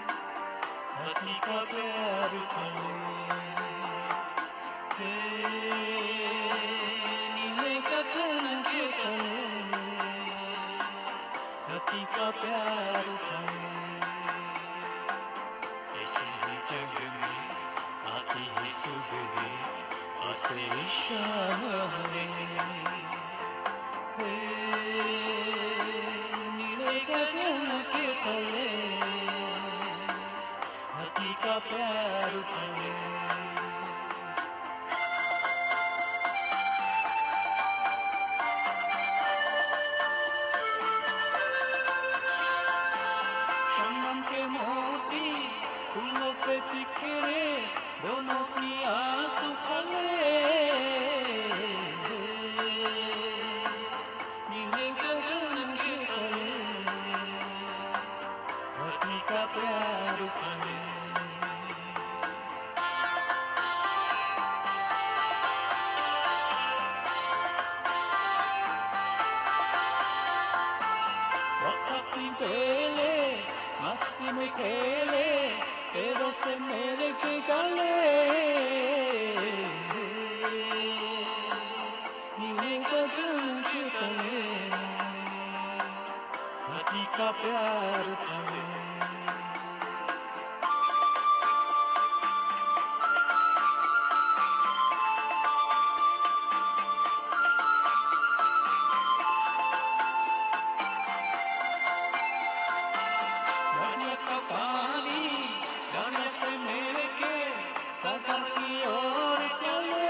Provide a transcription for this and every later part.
हाथी का प्यार थाने नीले कफन के तले हाथी का प्यार थाने ऐसी ही जग में आती है सुबह आसे शाम नीले कफन के तले हाथी का प्यार थाने मोती फूलों पे बिखरे दोनों की आंसू फले नीले गगन के तले हाथी का प्यार थाने वक्त बेले मस्ती में खेले पैरों से मेरे के गले नीले गगन के तले हाथी का प्यार थाने सागर की ओर चले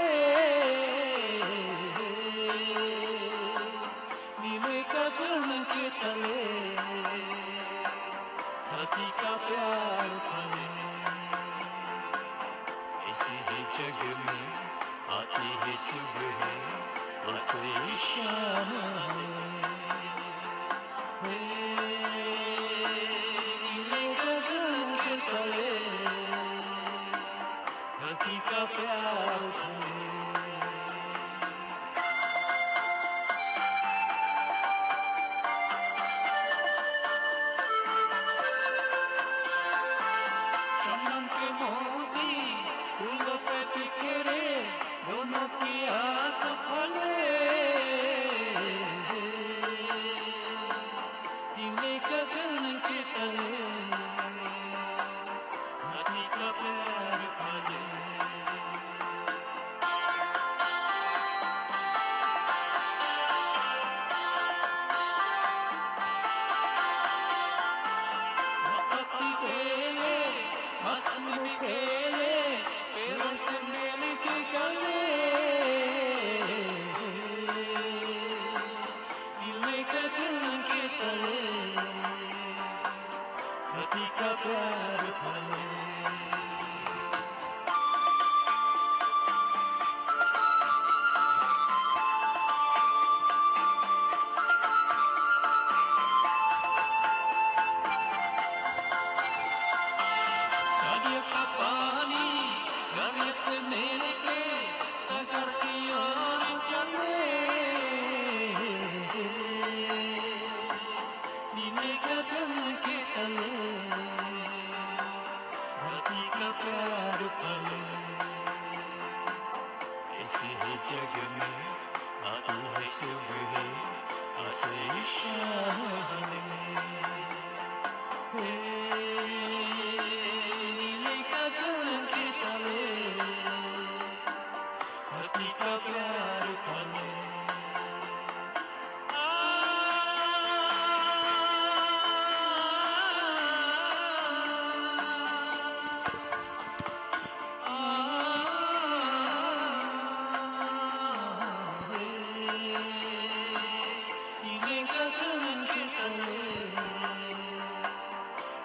नीले गगन के तले हाथी का प्यार थाने इसी ही जग में आती है सुबह आसे शाम नीले गगन के तले हाथी का प्यार थाने चमन के मोती फूलों पे बिखरे दोनों की आस फले नीले गगन के तले हाथी का प्यार थाने में खेले पैरों से मेल के गले नीले गगन के तले हाथी का प्यार थाने सागर की ओर चले नीले गगन के तले हाथी का प्यार थाने इसी ही जग में आती है सुबह आसे शाम नीले गगन के तले हाथी का प्यार थाने नीले गगन के तले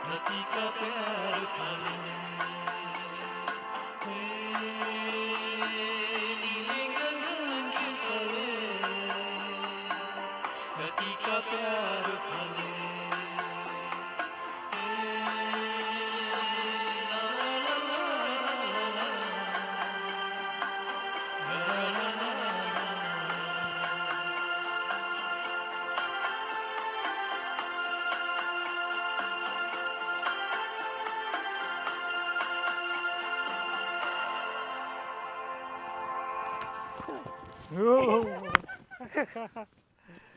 हाथी का प्यार थाने हाथी का प्यार थाने हो.